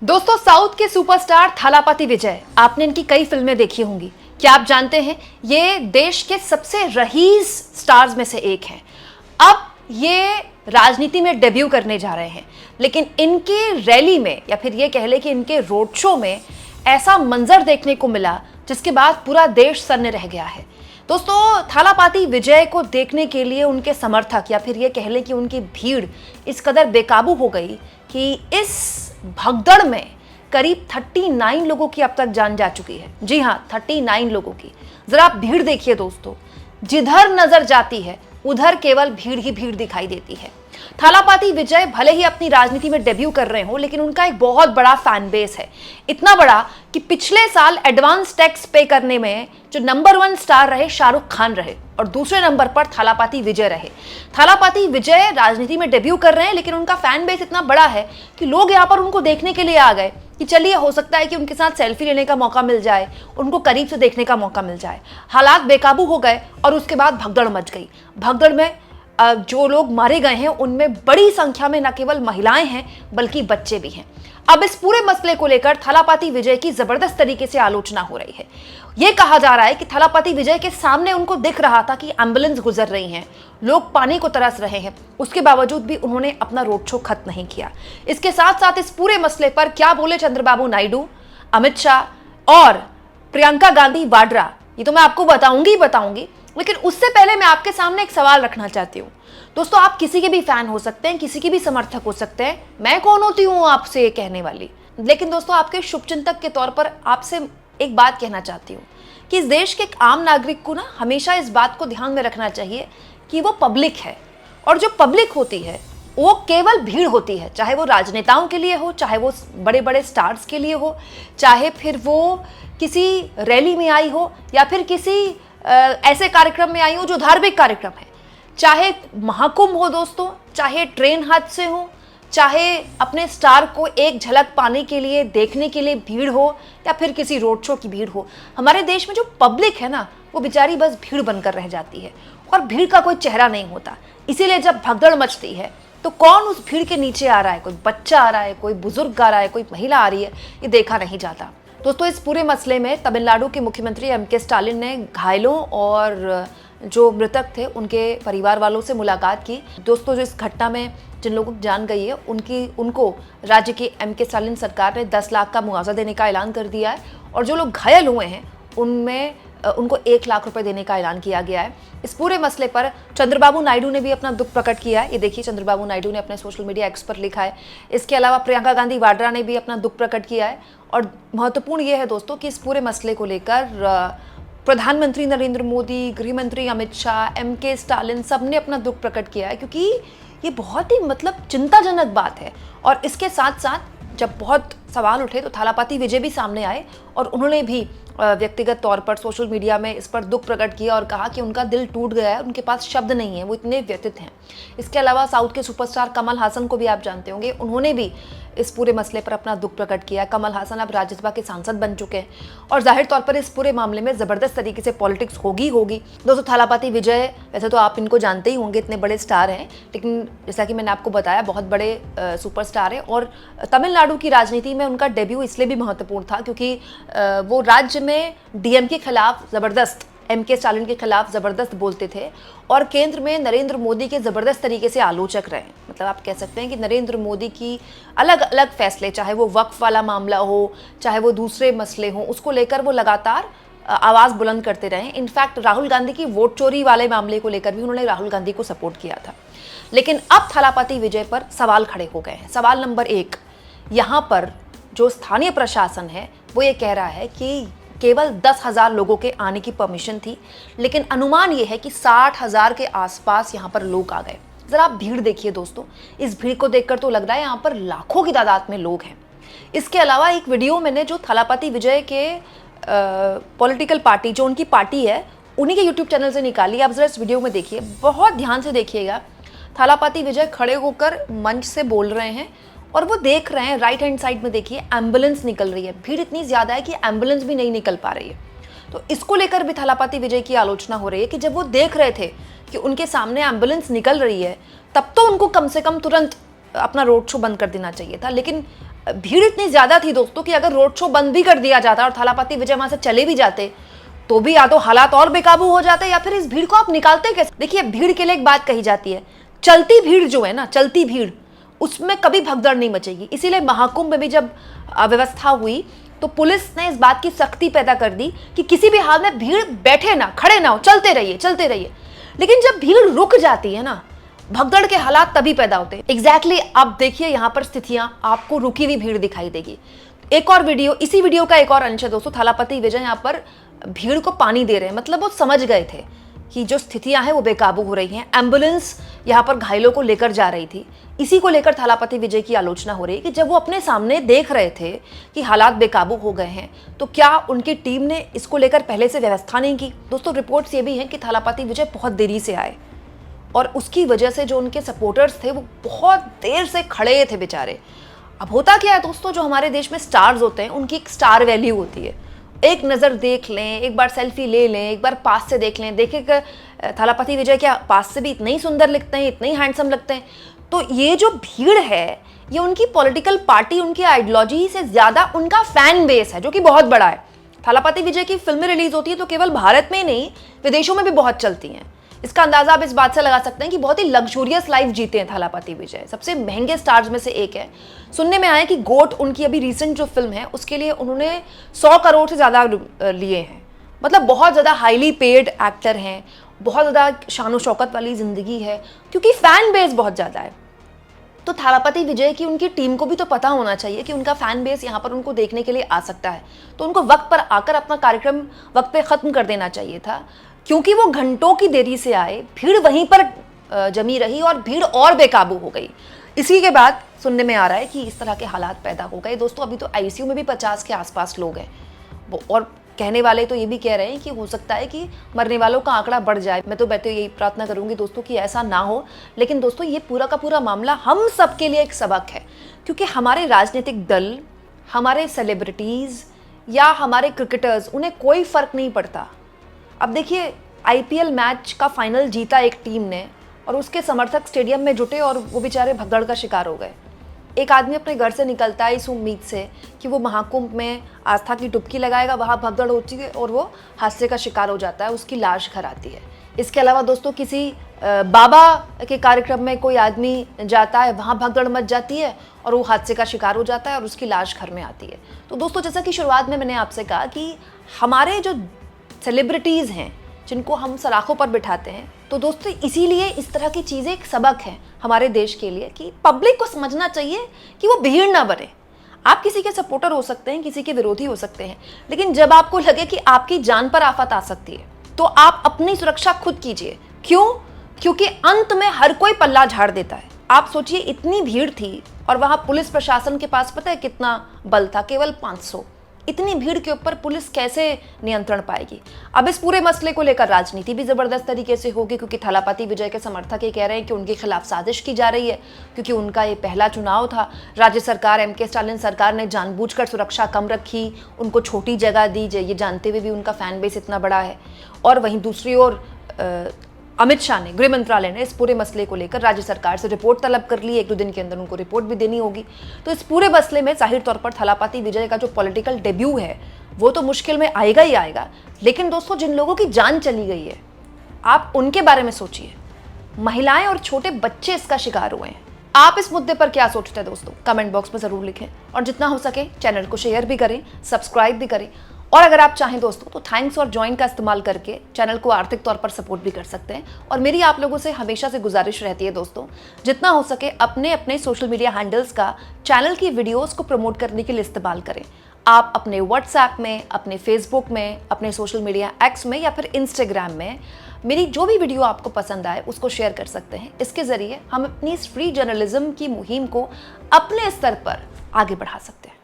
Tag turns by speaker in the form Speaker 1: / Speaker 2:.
Speaker 1: दोस्तों, साउथ के सुपरस्टार थालापति विजय, आपने इनकी कई फिल्में देखी होंगी। क्या आप जानते हैं ये देश के सबसे रईस स्टार्स में से एक हैं। अब ये राजनीति में डेब्यू करने जा रहे हैं, लेकिन इनकी रैली में या फिर ये कह ले कि इनके रोड शो में ऐसा मंजर देखने को मिला जिसके बाद पूरा देश सन्न रह गया है। दोस्तों, थालापति विजय को देखने के लिए उनके समर्थक या फिर ये कह ले कि उनकी भीड़ इस कदर बेकाबू हो गई कि इस भगदड़ में करीब 39 लोगों की अब तक जान जा चुकी है। जी हां, 39 लोगों की। जरा आप भीड़ देखिए दोस्तों, जिधर नजर जाती है उधर केवल भीड़ ही भीड़ दिखाई देती है। थालापति विजय भले ही अपनी राजनीति में डेब्यू कर रहे हो, लेकिन उनका एक बहुत बड़ा फैन बेस है। इतना बड़ा कि पिछले साल एडवांस टैक्स पे करने में जो नंबर 1 स्टार रहे शाहरुख खान रहे और दूसरे नंबर पर थालापति विजय रहे। थालापति विजय राजनीति में डेब्यू कर रहे हैं, लेकिन उनका फैन बेस इतना बड़ा है कि लोग यहाँ पर उनको देखने के लिए आ गए कि चलिए हो सकता है कि उनके साथ सेल्फी लेने का मौका मिल जाए, उनको करीब से देखने का मौका मिल जाए। हालात बेकाबू हो गए और उसके बाद भगदड़ मच गई। भगदड़ में जो लोग मारे गए हैं उनमें बड़ी संख्या में न केवल महिलाएं हैं बल्कि बच्चे भी हैं। अब इस पूरे मसले को लेकर थालापति विजय की जबरदस्त तरीके से आलोचना हो रही है। यह कहा जा रहा है कि थालापति विजय के सामने उनको दिख रहा था कि एम्बुलेंस गुजर रही हैं, लोग पानी को तरस रहे हैं, उसके बावजूद भी उन्होंने अपना रोड शो खत्म नहीं किया। इसके साथ साथ इस पूरे मसले पर क्या बोले चंद्रबाबू नायडू, अमित शाह और प्रियंका गांधी वाड्रा, ये तो मैं आपको बताऊंगी, लेकिन उससे पहले मैं आपके सामने एक सवाल रखना चाहती हूँ। दोस्तों, आप किसी के भी फैन हो सकते हैं, किसी के भी समर्थक हो सकते हैं। मैं कौन होती हूँ आपसे ये कहने वाली? लेकिन दोस्तों, आपके शुभचिंतक के तौर पर आपसे एक बात कहना चाहती हूँ कि इस देश के एक आम नागरिक को ना हमेशा इस बात को ध्यान में रखना चाहिए कि वो पब्लिक है, और जो पब्लिक होती है वो केवल भीड़ होती है, चाहे वो राजनेताओं के लिए हो, चाहे वो बड़े बड़े स्टार्स के लिए हो, चाहे फिर वो किसी रैली में आई हो या फिर किसी ऐसे कार्यक्रम में आई हो जो धार्मिक कार्यक्रम है, चाहे महाकुंभ हो दोस्तों, चाहे ट्रेन हादसे हो, चाहे अपने स्टार को एक झलक पाने के लिए देखने के लिए भीड़ हो या फिर किसी रोड शो की भीड़ हो। हमारे देश में जो पब्लिक है ना, वो बेचारी बस भीड़ बनकर रह जाती है और भीड़ का कोई चेहरा नहीं होता। इसीलिए जब भगदड़ मचती है तो कौन उस भीड़ के नीचे आ रहा है, कोई बच्चा आ रहा है, कोई बुजुर्ग आ रहा है, कोई महिला आ रही है, ये देखा नहीं जाता। दोस्तों, इस पूरे मसले में तमिलनाडु के मुख्यमंत्री एम.के. स्टालिन ने घायलों और जो मृतक थे उनके परिवार वालों से मुलाकात की। दोस्तों, जो इस घटना में जिन लोगों की जान गई है उनको राज्य की एम.के. स्टालिन सरकार ने 10 लाख का मुआवजा देने का ऐलान कर दिया है, और जो लोग घायल हुए हैं उनमें उनको 1 लाख रुपए देने का ऐलान किया गया है। इस पूरे मसले पर चंद्रबाबू नायडू ने भी अपना दुख प्रकट किया है। ये देखिए, चंद्रबाबू नायडू ने अपने सोशल मीडिया एक्स पर लिखा है। इसके अलावा प्रियंका गांधी वाड्रा ने भी अपना दुख प्रकट किया है। और महत्वपूर्ण ये है दोस्तों कि इस पूरे मसले को लेकर प्रधानमंत्री नरेंद्र मोदी, गृह मंत्री अमित शाह, एम.के. स्टालिन सबने अपना दुख प्रकट किया है, क्योंकि ये बहुत ही चिंताजनक बात है। और इसके साथ साथ जब बहुत सवाल उठे तो थालापति विजय भी सामने आए और उन्होंने भी व्यक्तिगत तौर पर सोशल मीडिया में इस पर दुख प्रकट किया और कहा कि उनका दिल टूट गया है, उनके पास शब्द नहीं है, वो इतने व्यथित हैं। इसके अलावा साउथ के सुपरस्टार कमल हासन को भी आप जानते होंगे, उन्होंने भी इस पूरे मसले पर अपना दुख प्रकट किया। कमल हासन अब राज्यसभा के सांसद बन चुके हैं और जाहिर तौर पर इस पूरे मामले में ज़बरदस्त तरीके से पॉलिटिक्स होगी। दोस्तों, थालापति विजय वैसे तो आप इनको जानते ही होंगे, इतने बड़े स्टार हैं, लेकिन जैसा कि मैंने आपको बताया बहुत बड़े सुपरस्टार हैं। और तमिलनाडु की राजनीति में उनका डेब्यू इसलिए भी महत्वपूर्ण था क्योंकि वो राज्य में डीएम के खिलाफ ज़बरदस्त, एम.के. स्टालिन के खिलाफ ज़बरदस्त बोलते थे और केंद्र में नरेंद्र मोदी के ज़बरदस्त तरीके से आलोचक रहे। मतलब आप कह सकते हैं कि नरेंद्र मोदी की अलग अलग फैसले, चाहे वो वक्फ वाला मामला हो, चाहे वो दूसरे मसले हों, उसको लेकर वो लगातार आवाज़ बुलंद करते रहे। इनफैक्ट राहुल गांधी की वोट चोरी वाले मामले को लेकर भी उन्होंने राहुल गांधी को सपोर्ट किया था। लेकिन अब थालापति विजय पर सवाल खड़े हो गए हैं। सवाल नंबर 1, यहाँ पर जो स्थानीय प्रशासन है वो ये कह रहा है कि केवल 10,000 लोगों के आने की परमिशन थी, लेकिन अनुमान ये है कि 60,000 के आसपास यहाँ पर लोग आ गए। ज़रा आप भीड़ देखिए दोस्तों, इस भीड़ को देखकर तो लग रहा है यहाँ पर लाखों की तादाद में लोग हैं। इसके अलावा एक वीडियो मैंने जो थालापति विजय के पॉलिटिकल पार्टी, जो उनकी पार्टी है, उन्हीं के यूट्यूब चैनल से निकाली। आप ज़रा इस वीडियो में देखिए, बहुत ध्यान से देखिएगा। थालापति विजय खड़े होकर मंच से बोल रहे हैं और वो देख रहे हैं, राइट हैंड साइड में देखिए एम्बुलेंस निकल रही है। भीड़ इतनी ज़्यादा है कि एम्बुलेंस भी नहीं निकल पा रही है। तो इसको लेकर भी थालापति विजय की आलोचना हो रही है कि जब वो देख रहे थे कि उनके सामने एम्बुलेंस निकल रही है, तब तो उनको कम से कम तुरंत अपना रोड शो बंद कर देना चाहिए था। लेकिन भीड़ इतनी ज्यादा थी दोस्तों कि अगर रोड शो बंद भी कर दिया जाता और थालापति विजय वहां से चले भी जाते तो भी या तो हालात और बेकाबू हो जाते या फिर इस भीड़ को आप निकालते कैसे। देखिए, भीड़ के लिए एक बात कही जाती है, चलती भीड़ जो है ना, चलती भीड़, उसमें कभी भगदड़ नहीं मचेगी। इसीलिए महाकुंभ में भी जब अव्यवस्था हुई तो पुलिस ने इस बात की सख्ती पैदा कर दी कि किसी भी हाल में भीड़ बैठे ना, खड़े ना हो, चलते रहिए चलते रहिए। लेकिन जब भीड़ रुक जाती है ना, भगदड़ के हालात तभी पैदा होते हैं। एग्जैक्टली आप देखिए यहाँ पर स्थितियां आपको रुकी हुई भीड़ दिखाई देगी। एक और वीडियो, इसी वीडियो का एक और अंश है दोस्तों, थालापति विजय यहाँ पर भीड़ को पानी दे रहे हैं। मतलब वो समझ गए थे कि जो स्थितियां हैं वो बेकाबू हो रही हैं। एम्बुलेंस यहाँ पर घायलों को लेकर जा रही थी। इसी को लेकर थालापति विजय की आलोचना हो रही है कि जब वो अपने सामने देख रहे थे कि हालात बेकाबू हो गए हैं तो क्या उनकी टीम ने इसको लेकर पहले से व्यवस्था नहीं की। दोस्तों, रिपोर्ट्स ये भी हैं कि थालापति विजय बहुत देरी से आए और उसकी वजह से जो उनके सपोर्टर्स थे वो बहुत देर से खड़े थे बेचारे। अब होता क्या है दोस्तों, जो हमारे देश में स्टार्स होते हैं उनकी एक स्टार वैल्यू होती है। एक नज़र देख लें, एक बार सेल्फी ले लें, एक बार पास से देख लें, देखें कि थालापति विजय क्या पास से भी इतने ही सुंदर लगते हैं, इतने ही हैंडसम लगते हैं। तो ये जो भीड़ है ये उनकी पॉलिटिकल पार्टी, उनकी आइडियोलॉजी से ज़्यादा उनका फैन बेस है, जो कि बहुत बड़ा है। थालापति विजय की फिल्में रिलीज होती है तो केवल भारत में ही नहीं, विदेशों में भी बहुत चलती हैं। इसका अंदाजा आप इस बात से लगा सकते हैं कि बहुत ही लग्जूरियस लाइफ जीते हैं थालापति विजय, सबसे महंगे स्टार्स में से एक है। सुनने में आया कि गोट उनकी अभी रिसेंट जो फिल्म है उसके लिए उन्होंने 100 करोड़ से ज़्यादा लिए हैं। मतलब बहुत ज़्यादा हाईली पेड एक्टर हैं, बहुत ज़्यादा शानो शौकत वाली ज़िंदगी है, क्योंकि फ़ैन बेस बहुत ज़्यादा है। तो थालापति विजय की उनकी टीम को भी तो पता होना चाहिए कि उनका फ़ैन बेस यहाँ पर उनको देखने के लिए आ सकता है, तो उनको वक्त पर आकर अपना कार्यक्रम वक्त पे ख़त्म कर देना चाहिए था। क्योंकि वो घंटों की देरी से आए, भीड़ वहीं पर जमी रही और भीड़ और बेकाबू हो गई। इसी के बाद सुनने में आ रहा है कि इस तरह के हालात पैदा हो गए। दोस्तों, अभी तो आईसीयू में भी 50 के आसपास लोग हैं वो, और कहने वाले तो ये भी कह रहे हैं कि हो सकता है कि मरने वालों का आंकड़ा बढ़ जाए। मैं तो यही प्रार्थना करूंगी दोस्तों कि ऐसा ना हो। लेकिन दोस्तों, ये पूरा का पूरा मामला हम सब के लिए एक सबक है, क्योंकि हमारे राजनीतिक दल, हमारे सेलिब्रिटीज़ या हमारे क्रिकेटर्स, उन्हें कोई फ़र्क नहीं पड़ता। अब देखिए, आईपीएल मैच का फाइनल जीता एक टीम ने और उसके समर्थक स्टेडियम में जुटे और वो बेचारे भगदड़ का शिकार हो गए। एक आदमी अपने घर से निकलता है इस उम्मीद से कि वो महाकुंभ में आस्था की डुबकी लगाएगा, वहाँ भगदड़ होती है और वो हादसे का शिकार हो जाता है, उसकी लाश घर आती है। इसके अलावा दोस्तों, किसी बाबा के कार्यक्रम में कोई आदमी जाता है, वहाँ भगदड़ मच जाती है और वो हादसे का शिकार हो जाता है और उसकी लाश घर में आती है। तो दोस्तों, जैसा कि शुरुआत में मैंने आपसे कहा कि हमारे जो सेलिब्रिटीज़ हैं जिनको हम सलाखों पर बिठाते हैं, तो दोस्तों इसीलिए इस तरह की चीज़ें एक सबक है हमारे देश के लिए कि पब्लिक को समझना चाहिए कि वो भीड़ ना बने। आप किसी के सपोर्टर हो सकते हैं, किसी के विरोधी हो सकते हैं, लेकिन जब आपको लगे कि आपकी जान पर आफत आ सकती है तो आप अपनी सुरक्षा खुद कीजिए। क्यों? क्योंकि अंत में हर कोई पल्ला झाड़ देता है। आप सोचिए, इतनी भीड़ थी और वहाँ पुलिस प्रशासन के पास पता है कितना बल था? केवल 500। इतनी भीड़ के ऊपर पुलिस कैसे नियंत्रण पाएगी? अब इस पूरे मसले को लेकर राजनीति भी जबरदस्त तरीके से होगी, क्योंकि थालापति विजय के समर्थक ये कह रहे हैं कि उनके खिलाफ साजिश की जा रही है, क्योंकि उनका ये पहला चुनाव था। राज्य सरकार, एमके स्टालिन सरकार ने जानबूझकर सुरक्षा कम रखी, उनको छोटी जगह दी, ये जानते हुए भी उनका फैन बेस इतना बड़ा है। और वहीं दूसरी ओर अमित शाह ने, गृह मंत्रालय ने इस पूरे मसले को लेकर राज्य सरकार से रिपोर्ट तलब कर ली। 1-2 दिन के अंदर उनको रिपोर्ट भी देनी होगी। तो इस पूरे मसले में जाहिर तौर पर थालापति विजय का जो पॉलिटिकल डेब्यू है वो तो मुश्किल में आएगा ही आएगा। लेकिन दोस्तों, जिन लोगों की जान चली गई है, आप उनके बारे में सोचिए। महिलाएं और छोटे बच्चे इसका शिकार हुए हैं। आप इस मुद्दे पर क्या सोचते हैं दोस्तों? कमेंट बॉक्स में ज़रूर लिखें और जितना हो सके चैनल को शेयर भी करें, सब्सक्राइब भी करें। और अगर आप चाहें दोस्तों तो थैंक्स और ज्वाइन का इस्तेमाल करके चैनल को आर्थिक तौर पर सपोर्ट भी कर सकते हैं। और मेरी आप लोगों से हमेशा से गुजारिश रहती है दोस्तों, जितना हो सके अपने अपने सोशल मीडिया हैंडल्स का चैनल की वीडियोस को प्रमोट करने के लिए इस्तेमाल करें। आप अपने व्हाट्सएप में, अपने फेसबुक में, अपने सोशल मीडिया एक्स में या फिर इंस्टाग्राम में मेरी जो भी वीडियो आपको पसंद आए उसको शेयर कर सकते हैं। इसके ज़रिए हम अपनी इस फ्री जर्नलिज्म की मुहिम को अपने स्तर पर आगे बढ़ा सकते हैं।